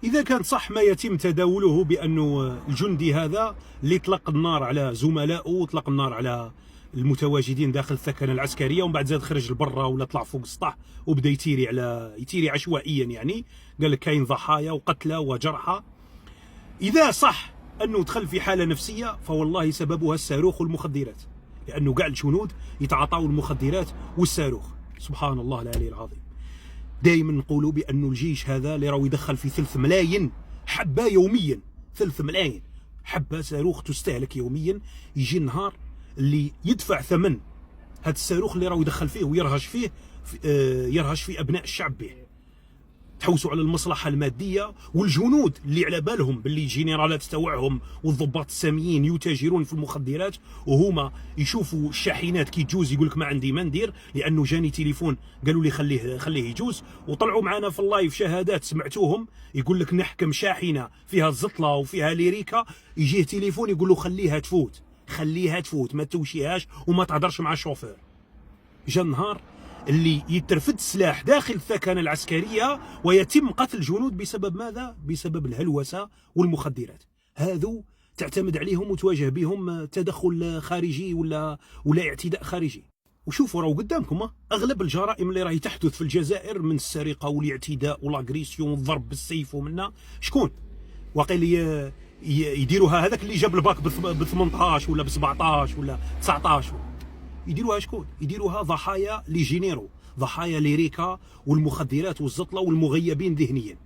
إذا كان صح ما يتم تداوله بأنه الجندي هذا اللي طلق النار على زملائه وطلق النار على المتواجدين داخل الثكنة العسكرية، ومن بعد زاد خرج لبرا ولا طلع فوق السطح وبدا يتيري عشوائيا، يعني قال لك كاين ضحايا وقتلى وجرحى. إذا صح أنه دخل في حالة نفسية فوالله سببها الصاروخ والمخدرات، لأنه كاع الجنود يتعاطوا المخدرات والصاروخ. سبحان الله العلي العظيم. دائما نقولوا بأنه الجيش هذا اللي راهو يدخل في 3 ملايين حبة يوميا، 3 ملايين حبة صاروخ تستهلك يوميا، يجي النهار اللي يدفع ثمن هذا الصاروخ اللي راهو يدخل فيه ويرهش فيه، يرهش في أبناء الشعب به. تحوسوا على المصلحة المادية، والجنود اللي على بالهم باللي الجنرالات تاوعهم والضباط الساميين يتاجرون في المخدرات، وهما يشوفوا الشاحنات كي تجوز يقول لك ما عندي ما ندير، لأنه جاني تليفون قالوا لي خليه يجوز. وطلعوا معنا في اللايف شهادات سمعتوهم يقول لك نحكم شاحنة فيها الزطلة وفيها ليريكا، يجيه تليفون يقول له خليها تفوت، خليها تفوت، ما توشيهاش وما تهضرش مع الشوفير. جا النهار اللي يترفد السلاح داخل الثكنة العسكرية ويتم قتل الجنود بسبب ماذا؟ بسبب الهلوسة والمخدرات. هذو تعتمد عليهم وتواجه بهم تدخل خارجي ولا اعتداء خارجي. وشوفوا راهو قدامكم اغلب الجرائم اللي راهي تحدث في الجزائر من السرقة والاعتداء والاغريسيون والضرب بالسيف ومنا شكون؟ واقيل يديروها هذاك اللي جاب الباك ب 18 ولا ب 17 ولا 19. يديروها شكون؟ يديروها ضحايا لي جينيرو، ضحايا ليريكا والمخدرات والزطله والمغيبين ذهنيا.